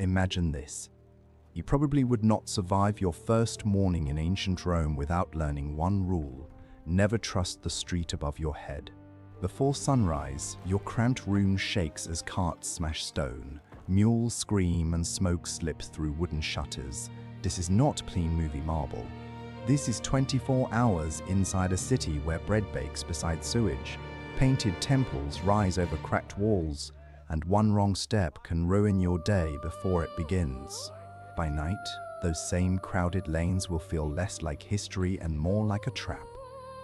Imagine this. You probably would not survive your first morning in ancient Rome without learning one rule: never trust the street above your head. Before sunrise, your cramped room shakes as carts smash stone, mules scream and smoke slips through wooden shutters. This is not clean movie marble. This is 24 hours inside a city where bread bakes beside sewage, painted temples rise over cracked walls, and one wrong step can ruin your day before it begins. By night, those same crowded lanes will feel less like history and more like a trap.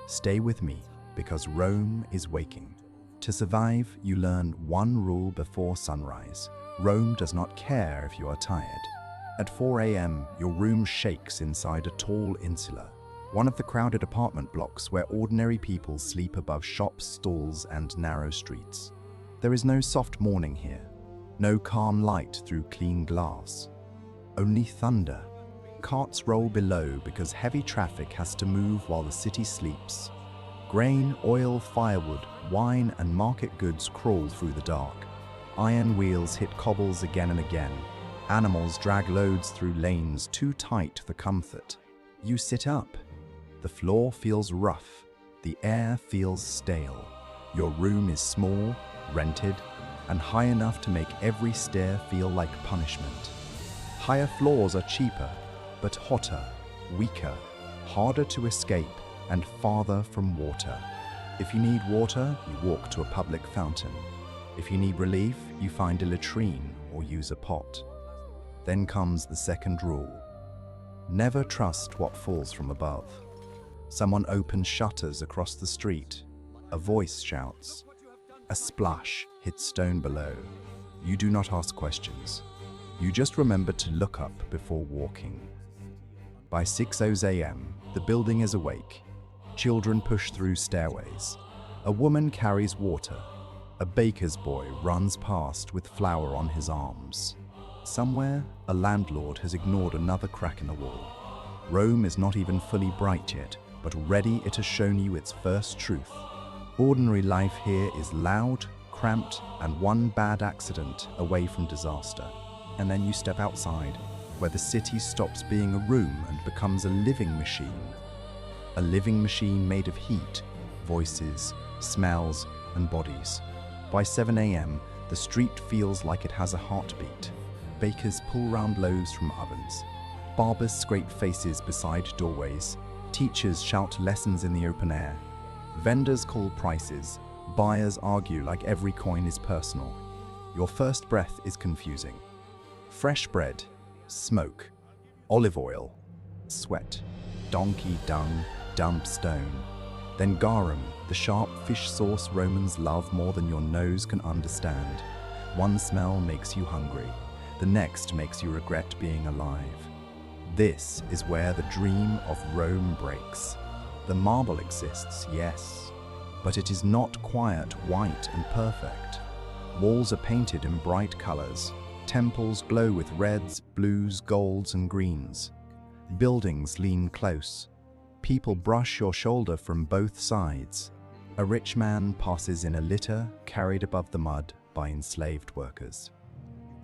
Stay with me, because Rome is waking. To survive, you learn one rule before sunrise. Rome does not care if you are tired. At 4 a.m., your room shakes inside a tall insula, one of the crowded apartment blocks where ordinary people sleep above shops, stalls, and narrow streets. There is no soft morning here, no calm light through clean glass. Only thunder. Carts roll below because heavy traffic has to move while the city sleeps. Grain, oil, firewood, wine, and market goods crawl through the dark. Iron wheels hit cobbles again and again. Animals drag loads through lanes too tight for comfort. You sit up. The floor feels rough. The air feels stale. Your room is small, rented, and high enough to make every stair feel like punishment. Higher floors are cheaper, but hotter, weaker, harder to escape, and farther from water. If you need water, you walk to a public fountain. If you need relief, you find a latrine or use a pot. Then comes the second rule. Never trust what falls from above. Someone opens shutters across the street. A voice shouts. A splash hits stone below. You do not ask questions. You just remember to look up before walking. By 6:00 a.m., the building is awake. Children push through stairways. A woman carries water. A baker's boy runs past with flour on his arms. Somewhere, a landlord has ignored another crack in the wall. Rome is not even fully bright yet, but already it has shown you its first truth. Ordinary life here is loud, cramped, and one bad accident away from disaster. And then you step outside, where the city stops being a room and becomes a living machine. A living machine made of heat, voices, smells, and bodies. By 7 a.m., the street feels like it has a heartbeat. Bakers pull round loaves from ovens. Barbers scrape faces beside doorways. Teachers shout lessons in the open air. Vendors call prices. Buyers argue like every coin is personal. Your first breath is confusing. Fresh bread, smoke, olive oil, sweat, donkey dung, damp stone. Then garum, the sharp fish sauce Romans love more than your nose can understand. One smell makes you hungry. The next makes you regret being alive. This is where the dream of Rome breaks. The marble exists, yes, but it is not quiet, white, and perfect. Walls are painted in bright colors. Temples glow with reds, blues, golds, and greens. Buildings lean close. People brush your shoulder from both sides. A rich man passes in a litter carried above the mud by enslaved workers.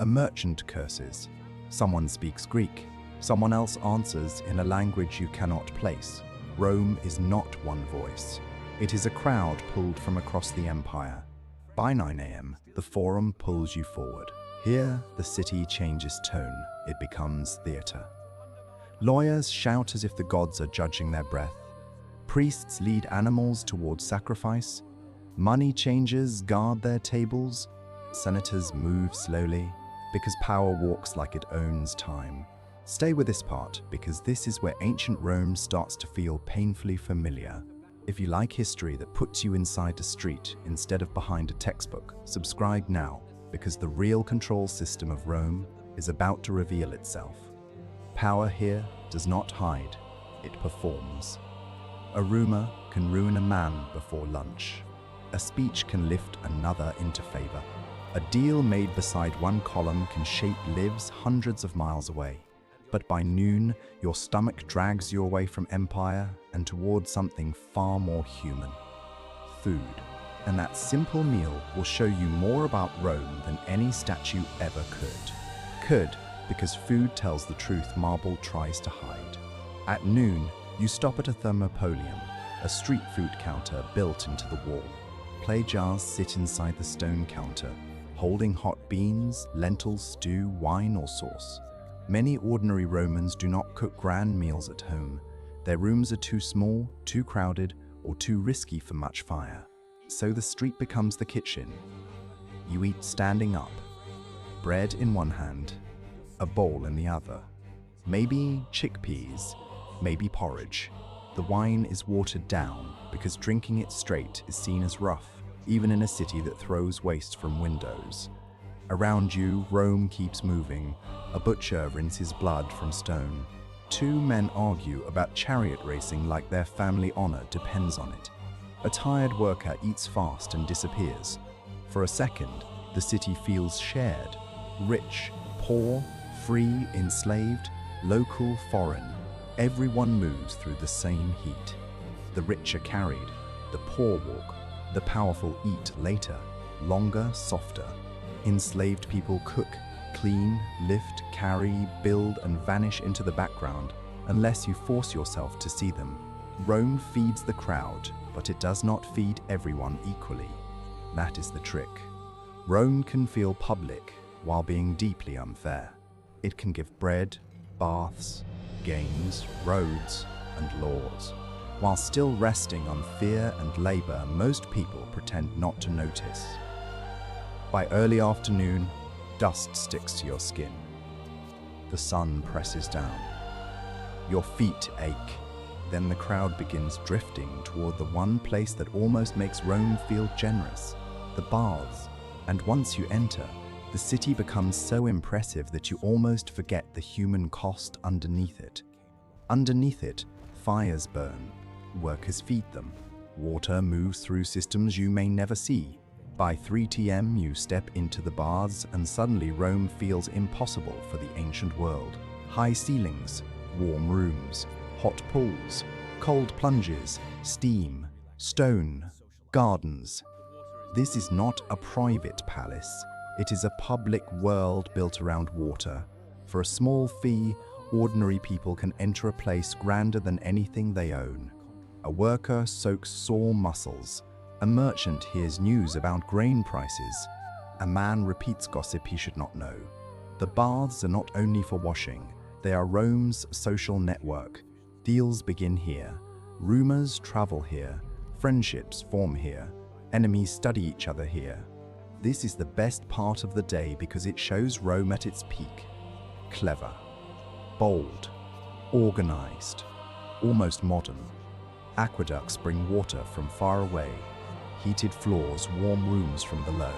A merchant curses. Someone speaks Greek. Someone else answers in a language you cannot place. Rome is not one voice. It is a crowd pulled from across the empire. By 9 a.m., the forum pulls you forward. Here, the city changes tone. It becomes theater. Lawyers shout as if the gods are judging their breath. Priests lead animals towards sacrifice. Money changers guard their tables. Senators move slowly, because power walks like it owns time. Stay with this part, because this is where ancient Rome starts to feel painfully familiar. If you like history that puts you inside a street instead of behind a textbook, subscribe now, because the real control system of Rome is about to reveal itself. Power here does not hide, it performs. A rumor can ruin a man before lunch. A speech can lift another into favor. A deal made beside one column can shape lives hundreds of miles away. But by noon, your stomach drags you away from empire and towards something far more human. Food. And that simple meal will show you more about Rome than any statue ever could. because food tells the truth marble tries to hide. At noon, you stop at a thermopolium, a street food counter built into the wall. Clay jars sit inside the stone counter, holding hot beans, lentils, stew, wine, or sauce. Many ordinary Romans do not cook grand meals at home. Their rooms are too small, too crowded, or too risky for much fire. So the street becomes the kitchen. You eat standing up, bread in one hand, a bowl in the other. Maybe chickpeas, maybe porridge. The wine is watered down because drinking it straight is seen as rough, even in a city that throws waste from windows. Around you, Rome keeps moving. A butcher rinses blood from stone. Two men argue about chariot racing like their family honor depends on it. A tired worker eats fast and disappears. For a second, the city feels shared. Rich, poor, free, enslaved, local, foreign. Everyone moves through the same heat. The rich are carried, the poor walk, the powerful eat later, longer, softer. Enslaved people cook, clean, lift, carry, build, and vanish into the background unless you force yourself to see them. Rome feeds the crowd, but it does not feed everyone equally. That is the trick. Rome can feel public while being deeply unfair. It can give bread, baths, games, roads, and laws. While still resting on fear and labor, most people pretend not to notice. By early afternoon, dust sticks to your skin. The sun presses down. Your feet ache. Then the crowd begins drifting toward the one place that almost makes Rome feel generous, the baths. And once you enter, the city becomes so impressive that you almost forget the human cost underneath it. Underneath it, fires burn, workers feed them, water moves through systems you may never see. By 3 p.m. you step into the baths and suddenly Rome feels impossible for the ancient world. High ceilings, warm rooms, hot pools, cold plunges, steam, stone, gardens. This is not a private palace. It is a public world built around water. For a small fee, ordinary people can enter a place grander than anything they own. A worker soaks sore muscles. A merchant hears news about grain prices. A man repeats gossip he should not know. The baths are not only for washing, they are Rome's social network. Deals begin here. Rumors travel here. Friendships form here. Enemies study each other here. This is the best part of the day because it shows Rome at its peak. Clever, bold, organized, almost modern. Aqueducts bring water from far away. Heated floors warm rooms from below.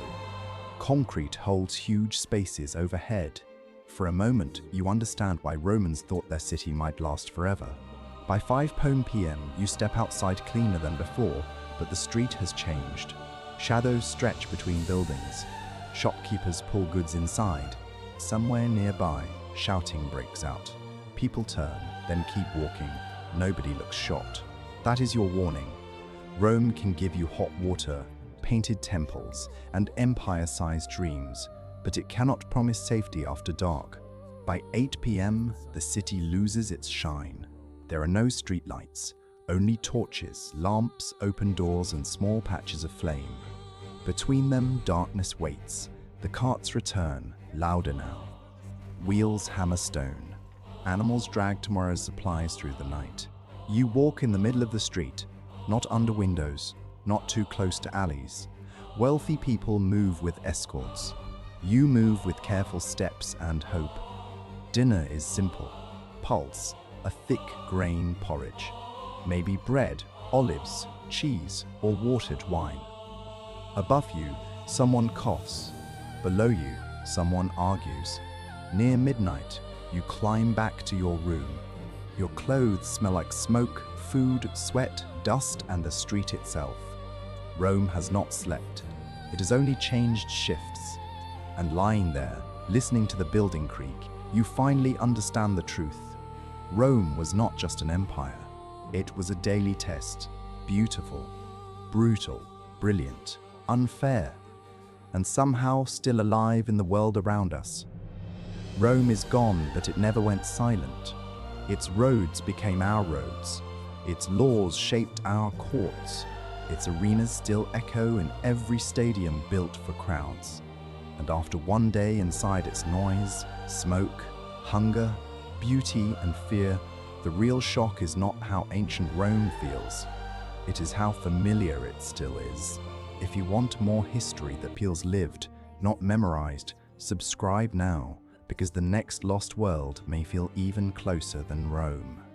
Concrete holds huge spaces overhead. For a moment, you understand why Romans thought their city might last forever. By 5 p.m., you step outside cleaner than before, but the street has changed. Shadows stretch between buildings. Shopkeepers pull goods inside. Somewhere nearby, shouting breaks out. People turn, then keep walking. Nobody looks shocked. That is your warning. Rome can give you hot water, painted temples, and empire-sized dreams, but it cannot promise safety after dark. By 8 p.m., the city loses its shine. There are no streetlights, only torches, lamps, open doors, and small patches of flame. Between them, darkness waits. The carts return, louder now. Wheels hammer stone. Animals drag tomorrow's supplies through the night. You walk in the middle of the street, not under windows, not too close to alleys. Wealthy people move with escorts. You move with careful steps and hope. Dinner is simple. Pulse, a thick grain porridge. Maybe bread, olives, cheese, or watered wine. Above you, someone coughs. Below you, someone argues. Near midnight, you climb back to your room. Your clothes smell like smoke, food, sweat, dust, and the street itself. Rome has not slept. It has only changed shifts. And lying there, listening to the building creak, you finally understand the truth. Rome was not just an empire. It was a daily test. Beautiful, brutal, brilliant, unfair, and somehow still alive in the world around us. Rome is gone, but it never went silent. Its roads became our roads. Its laws shaped our courts. Its arenas still echo in every stadium built for crowds. And after one day inside its noise, smoke, hunger, beauty, and fear, the real shock is not how ancient Rome feels. It is how familiar it still is. If you want more history that feels lived, not memorized, subscribe now, because the next lost world may feel even closer than Rome.